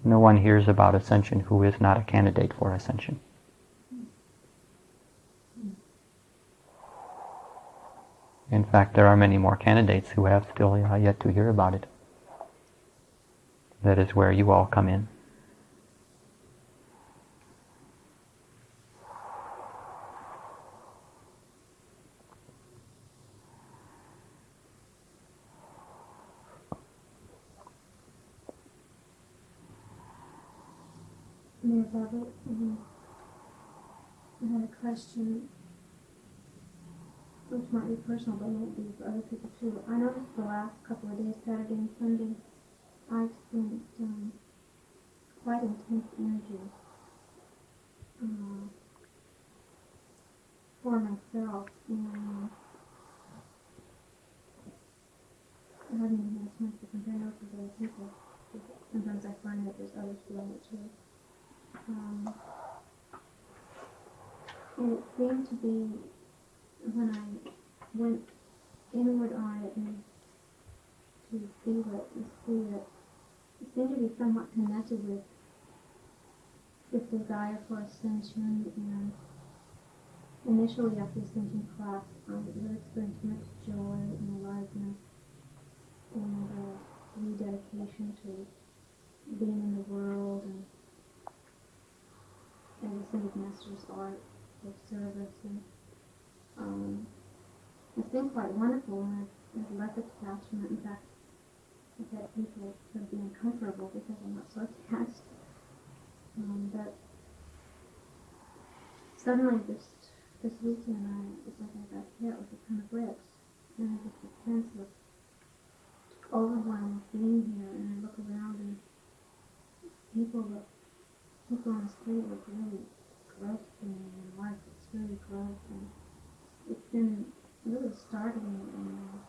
No one hears about ascension who is not a candidate for ascension. In fact, there are many more candidates who have still yet to hear about it. That is where you all come in. Mayor Barbara, I had a question, which might be personal, but might be for other people too. I noticed the last couple of days, Saturday and Sunday, I experienced quite intense energy for myself, and I haven't even had a chance to compare notes with other people. Sometimes I find that there's others feeling it too. And it seemed to be, when I went inward on it and to feel it and see it, it seemed to be somewhat connected with this desire for ascension. And initially after the ascension class, I really experienced much joy and aliveness and rededication to being in the world and the ascended master's art of service. And it's been quite wonderful, and I've left attachment. In fact, I've had people sort of be uncomfortable because I'm not so attached. But suddenly this weekend, it's like I got hit with a ton of bricks, and I just a sense of overwhelm of being here. And I look around, and people on the street look really gross to me, and life looks really gross, and it's been really startling. And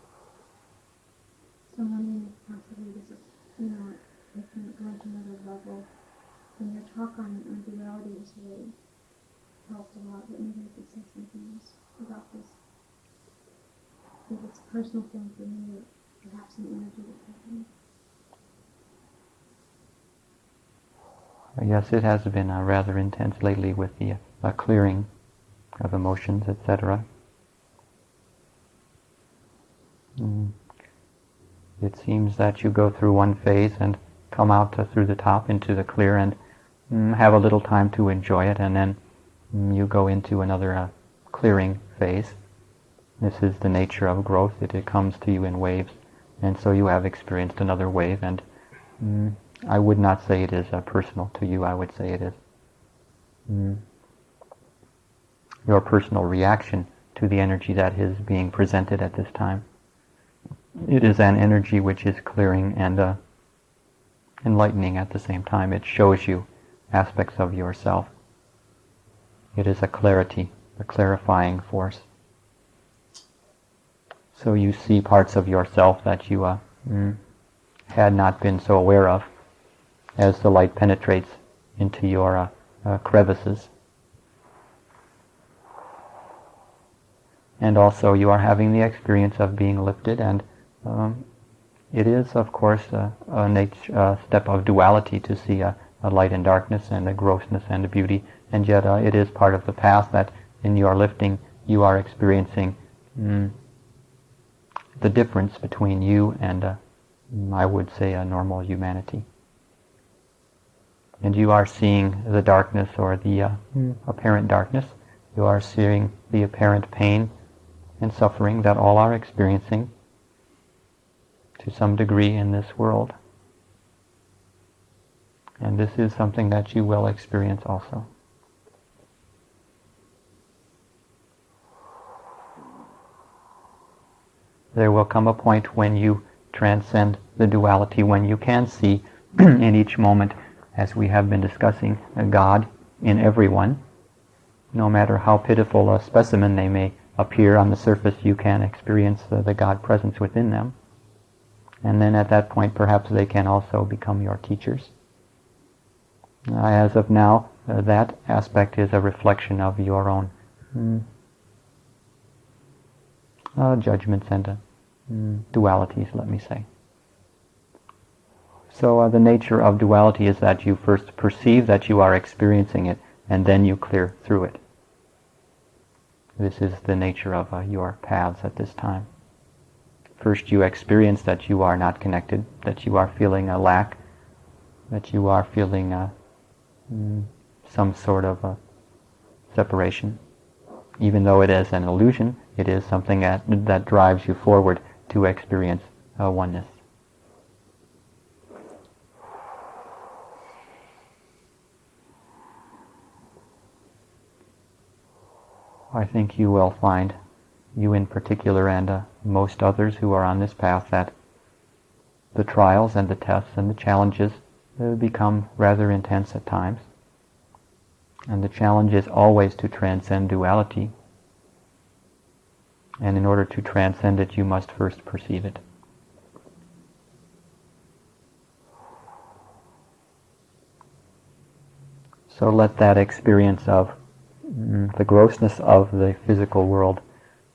so I'm wondering if possibly this is, it can go to another level. And your talk on duality has really helped a lot, but maybe you could say something else about this. If it's a personal thing for me, or perhaps an energy that's happening. Yes, it has been rather intense lately with the clearing of emotions, etc. It seems that you go through one phase and come out through the top into the clear and have a little time to enjoy it, and then you go into another clearing phase. This is the nature of growth. It comes to you in waves, and so you have experienced another wave, and I would not say it is personal to you. I would say it is your personal reaction to the energy that is being presented at this time. It is an energy which is clearing and enlightening at the same time. It shows you aspects of yourself. It is a clarity, a clarifying force. So you see parts of yourself that you had not been so aware of as the light penetrates into your crevices. And also you are having the experience of being lifted, and it is, of course, a step of duality to see a light and darkness and a grossness and a beauty, and yet it is part of the path that in your lifting you are experiencing the difference between you and, I would say, a normal humanity. And you are seeing the darkness, or the apparent darkness. You are seeing the apparent pain and suffering that all are experiencing to some degree in this world. And this is something that you will experience also. There will come a point when you transcend the duality, when you can see in each moment, as we have been discussing, God in everyone. No matter how pitiful a specimen they may appear on the surface, you can experience the God presence within them. And then at that point, perhaps they can also become your teachers. As of now, that aspect is a reflection of your own judgments and dualities, let me say. So the nature of duality is that you first perceive that you are experiencing it, and then you clear through it. This is the nature of your paths at this time. First you experience that you are not connected, that you are feeling a lack, that you are feeling some sort of separation. Even though it is an illusion, it is something that drives you forward to experience oneness. I think you will find, you in particular and most others who are on this path, that the trials and the tests and the challenges become rather intense at times. And the challenge is always to transcend duality. And in order to transcend it, you must first perceive it. So let that experience of the grossness of the physical world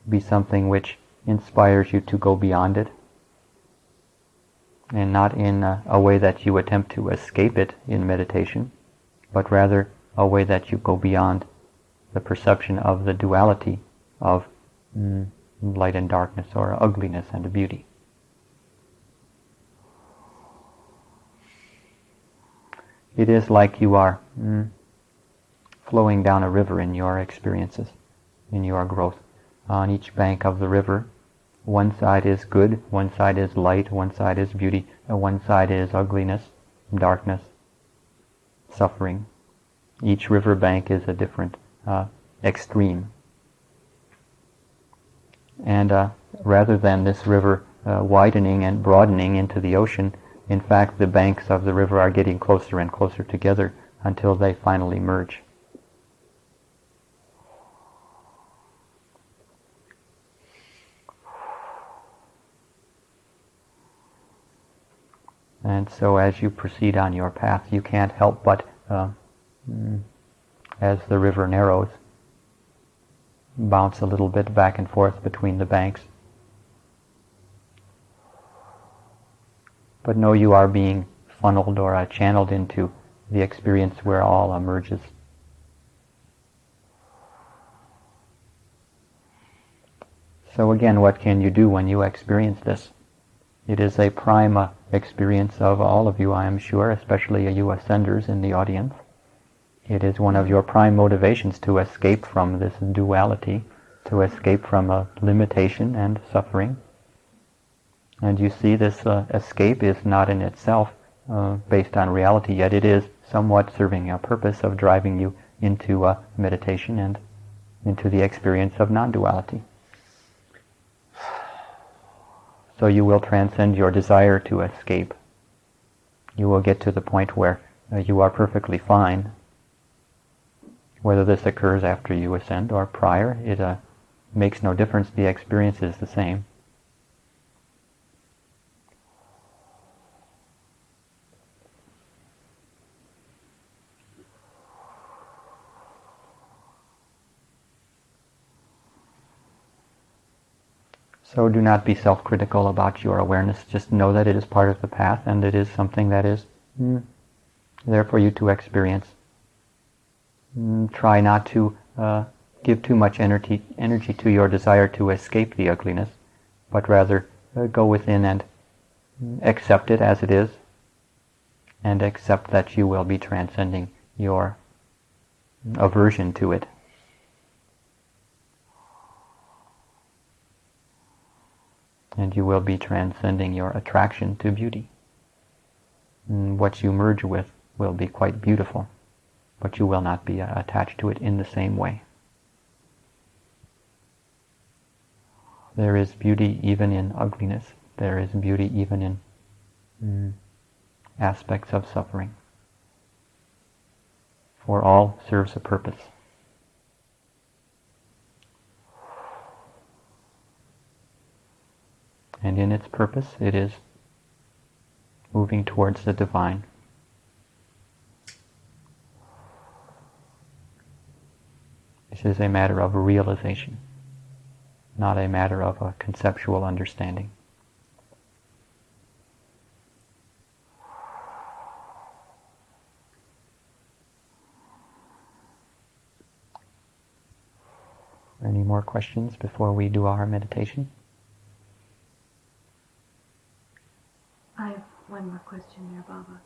be something which inspires you to go beyond it, and not in a way that you attempt to escape it in meditation, but rather a way that you go beyond the perception of the duality of light and darkness, or ugliness and beauty. It is like you are flowing down a river in your experiences, in your growth. On each bank of the river, one side is good, one side is light, one side is beauty, and one side is ugliness, darkness, suffering. Each river bank is a different extreme. And rather than this river widening and broadening into the ocean, in fact the banks of the river are getting closer and closer together until they finally merge. And so as you proceed on your path, you can't help but, as the river narrows, bounce a little bit back and forth between the banks. But know you are being funneled or channeled into the experience where all emerges. So again, what can you do when you experience this? It is a prime experience of all of you, I am sure, especially you ascenders in the audience. It is one of your prime motivations to escape from this duality, to escape from limitation and suffering. And you see, this escape is not in itself based on reality, yet it is somewhat serving a purpose of driving you into meditation and into the experience of non-duality. So you will transcend your desire to escape. You will get to the point where you are perfectly fine. Whether this occurs after you ascend or prior, it makes no difference. The experience is the same. So do not be self-critical about your awareness. Just know that it is part of the path, and it is something that is there for you to experience. Try not to give too much energy to your desire to escape the ugliness, but rather go within and accept it as it is, and accept that you will be transcending your aversion to it. And you will be transcending your attraction to beauty. What you merge with will be quite beautiful, but you will not be attached to it in the same way. There is beauty even in ugliness. There is beauty even in aspects of suffering. For all serves a purpose. And in its purpose, it is moving towards the divine. This is a matter of realization, not a matter of a conceptual understanding. Any more questions before we do our meditation? I have one more question there, Baba.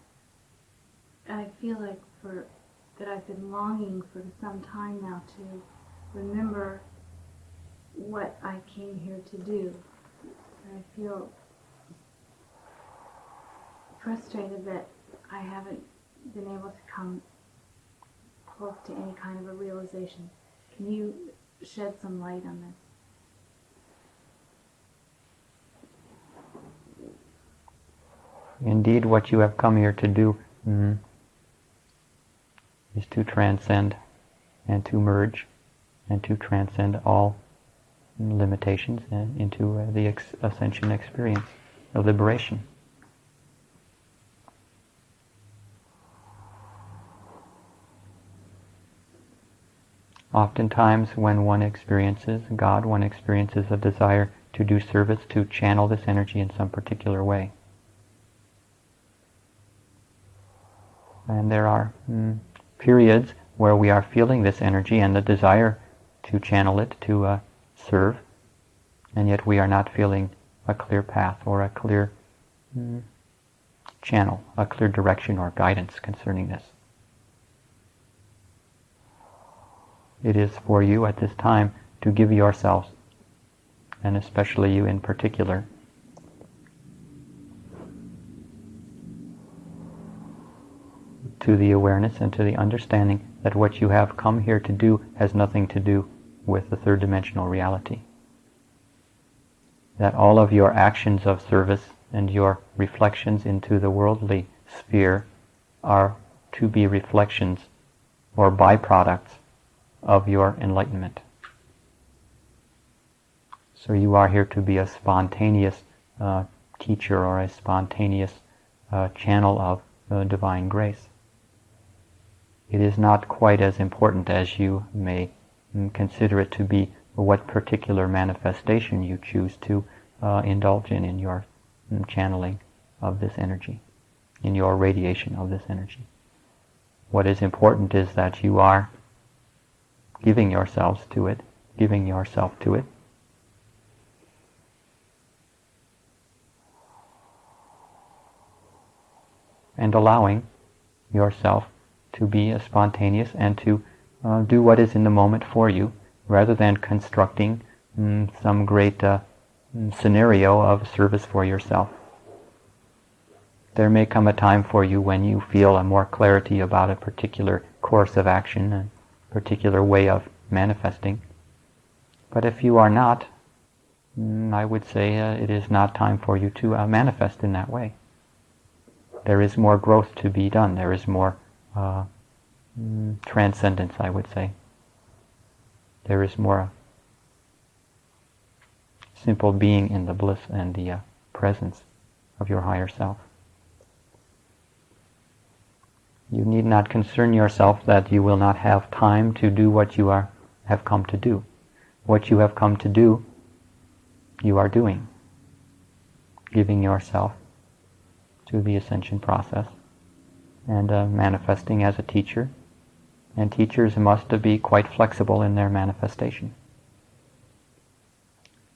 I feel like that I've been longing for some time now to remember what I came here to do. I feel frustrated that I haven't been able to come close to any kind of a realization. Can you shed some light on this? Indeed, what you have come here to do is to transcend and to merge and to transcend all limitations into the ascension experience of liberation. Oftentimes when one experiences God, one experiences a desire to do service, to channel this energy in some particular way. And there are periods where we are feeling this energy and the desire to channel it, to serve, and yet we are not feeling a clear path or a clear channel, a clear direction or guidance concerning this. It is for you at this time to give yourselves, and especially you in particular, to the awareness and to the understanding that what you have come here to do has nothing to do with the third dimensional reality. That all of your actions of service and your reflections into the worldly sphere are to be reflections or byproducts of your enlightenment. So you are here to be a spontaneous teacher or a spontaneous channel of divine grace. It is not quite as important as you may consider it to be what particular manifestation you choose to indulge in your channeling of this energy, in your radiation of this energy. What is important is that you are giving yourselves to it, giving yourself to it, and allowing yourself to be spontaneous and to do what is in the moment for you, rather than constructing some great scenario of service for yourself. There may come a time for you when you feel a more clarity about a particular course of action, a particular way of manifesting. But if you are not, I would say it is not time for you to manifest in that way. There is more growth to be done. There is more transcendence, I would say. There is more simple being in the bliss and the presence of your higher self. You need not concern yourself that you will not have time to do what you have come to do. What you have come to do, you are doing. Giving yourself to the ascension process and manifesting as a teacher. And teachers must be quite flexible in their manifestation.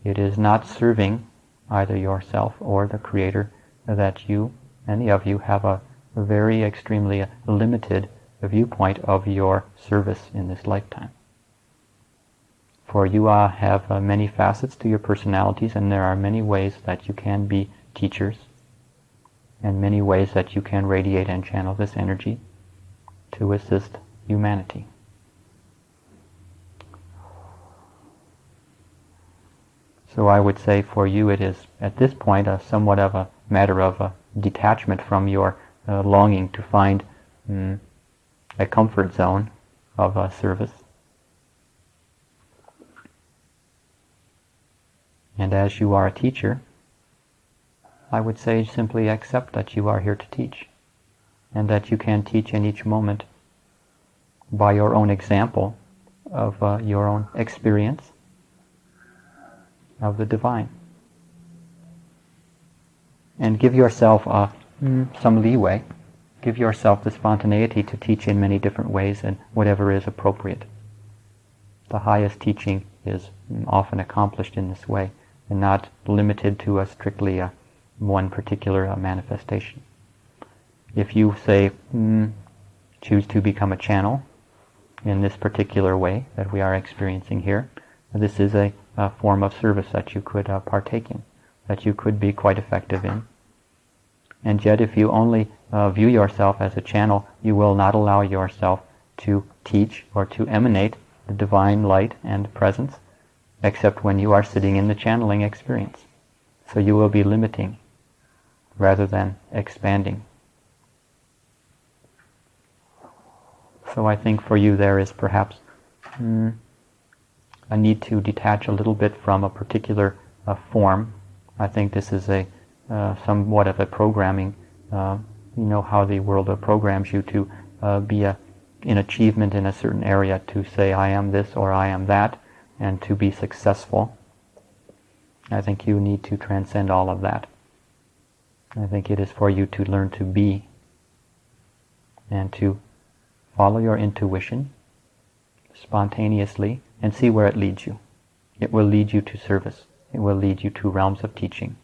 It is not serving either yourself or the Creator that you, any of you, have a very extremely limited viewpoint of your service in this lifetime. For you have many facets to your personalities, and there are many ways that you can be teachers, and many ways that you can radiate and channel this energy to assist humanity. So I would say for you it is at this point somewhat of a matter of detachment from your longing to find a comfort zone of service. And as you are a teacher, I would say simply accept that you are here to teach, and that you can teach in each moment by your own example of your own experience of the divine. And give yourself some leeway. Give yourself the spontaneity to teach in many different ways and whatever is appropriate. The highest teaching is often accomplished in this way and not limited to a strictly one particular manifestation. If you say, choose to become a channel in this particular way that we are experiencing here, this is a form of service that you could partake in, that you could be quite effective in. And yet if you only view yourself as a channel, you will not allow yourself to teach or to emanate the divine light and presence, except when you are sitting in the channeling experience. So you will be limiting rather than expanding. So I think for you there is perhaps a need to detach a little bit from a particular form. I think this is a somewhat of a programming. You know how the world programs you to be in achievement in a certain area, to say I am this or I am that, and to be successful. I think you need to transcend all of that. I think it is for you to learn to be and to follow your intuition spontaneously and see where it leads you. It will lead you to service. It will lead you to realms of teaching.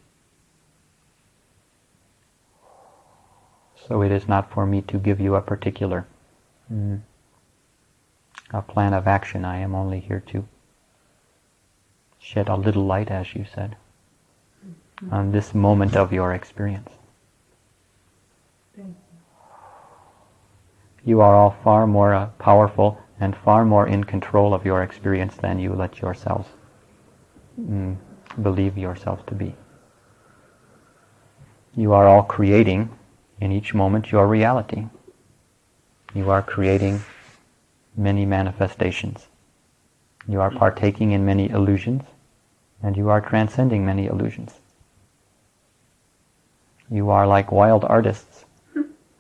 So it is not for me to give you a particular a plan of action. I am only here to shed a little light, as you said, on this moment of your experience. Thank you. You are all far more powerful and far more in control of your experience than you let yourselves believe yourselves to be. You are all creating in each moment your reality. You are creating many manifestations. You are partaking in many illusions, and you are transcending many illusions. You are like wild artists,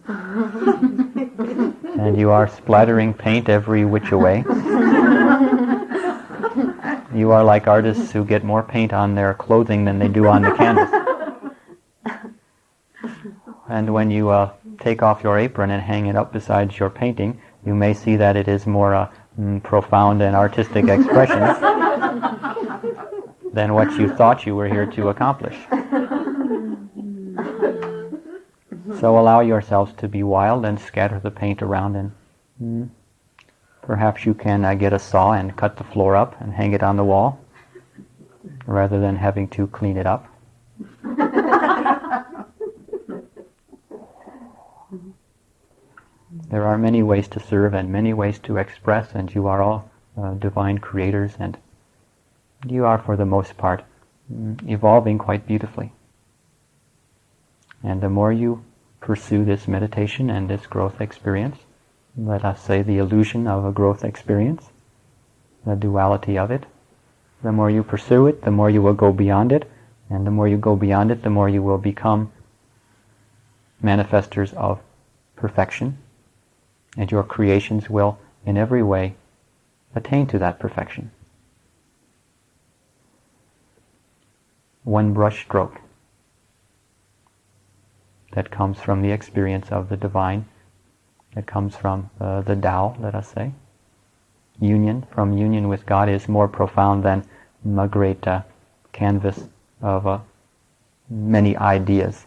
and you are splattering paint every which way. You are like artists who get more paint on their clothing than they do on the canvas. And when you take off your apron and hang it up beside your painting, you may see that it is more profound and artistic expression than what you thought you were here to accomplish. So allow yourselves to be wild and scatter the paint around, and perhaps you can get a saw and cut the floor up and hang it on the wall rather than having to clean it up. There are many ways to serve and many ways to express, and you are all divine creators, and you are for the most part evolving quite beautifully. And the more you pursue this meditation and this growth experience, let us say the illusion of a growth experience, the duality of it, the more you pursue it, the more you will go beyond it, and the more you go beyond it, the more you will become manifestors of perfection, and your creations will in every way attain to that perfection. One brush stroke that comes from the experience of the divine, that comes from the Tao, let us say. Union with God is more profound than a great canvas of many ideas.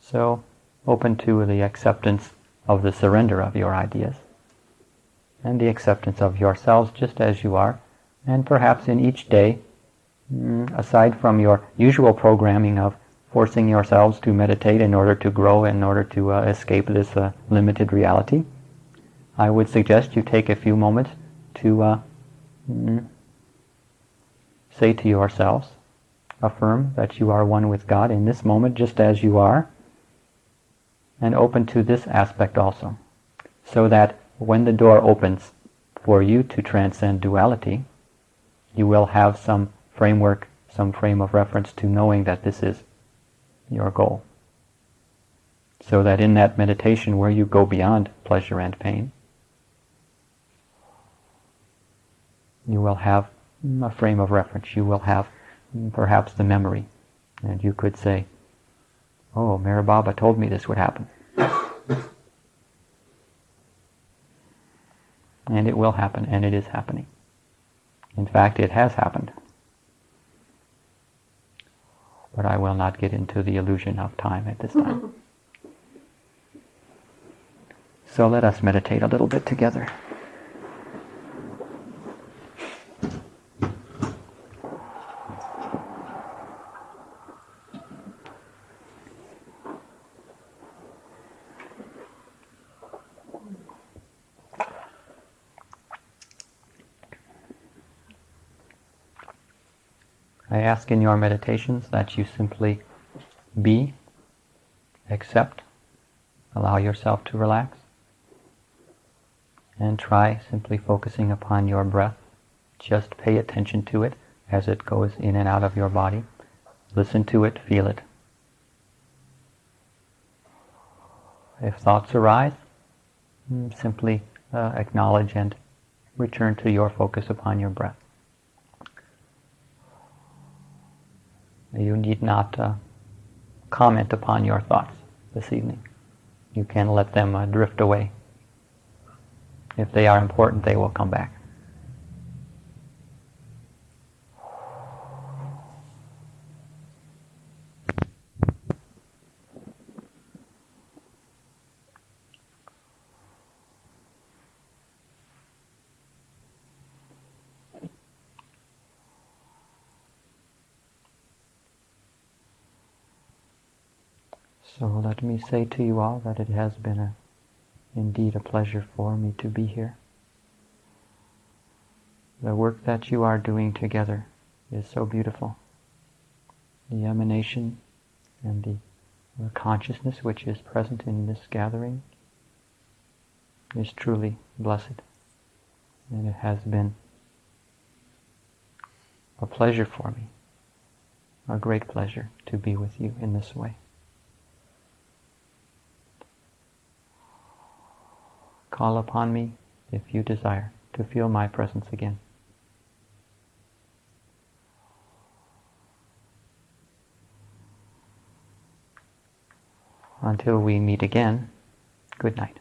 So, open to the acceptance of the surrender of your ideas and the acceptance of yourselves just as you are, and perhaps in each day, aside from your usual programming of forcing yourselves to meditate in order to grow, in order to escape this limited reality, I would suggest you take a few moments to say to yourselves, affirm that you are one with God in this moment just as you are, and open to this aspect also, so that when the door opens for you to transcend duality, you will have some framework, some frame of reference to knowing that this is your goal. So that in that meditation where you go beyond pleasure and pain, you will have a frame of reference. You will have perhaps the memory. And you could say, oh, Mehir Baba told me this would happen. And it will happen, and it is happening. In fact, it has happened. But I will not get into the illusion of time at this time. So let us meditate a little bit together. I ask in your meditations that you simply be, accept, allow yourself to relax, and try simply focusing upon your breath. Just pay attention to it as it goes in and out of your body. Listen to it, feel it. If thoughts arise, simply acknowledge and return to your focus upon your breath. You need not comment upon your thoughts this evening. You can let them drift away. If they are important, they will come back. So let me say to you all that it has been indeed a pleasure for me to be here. The work that you are doing together is so beautiful. The emanation and the consciousness which is present in this gathering is truly blessed. And it has been a pleasure for me, a great pleasure to be with you in this way. Call upon me if you desire to feel my presence again. Until we meet again, good night.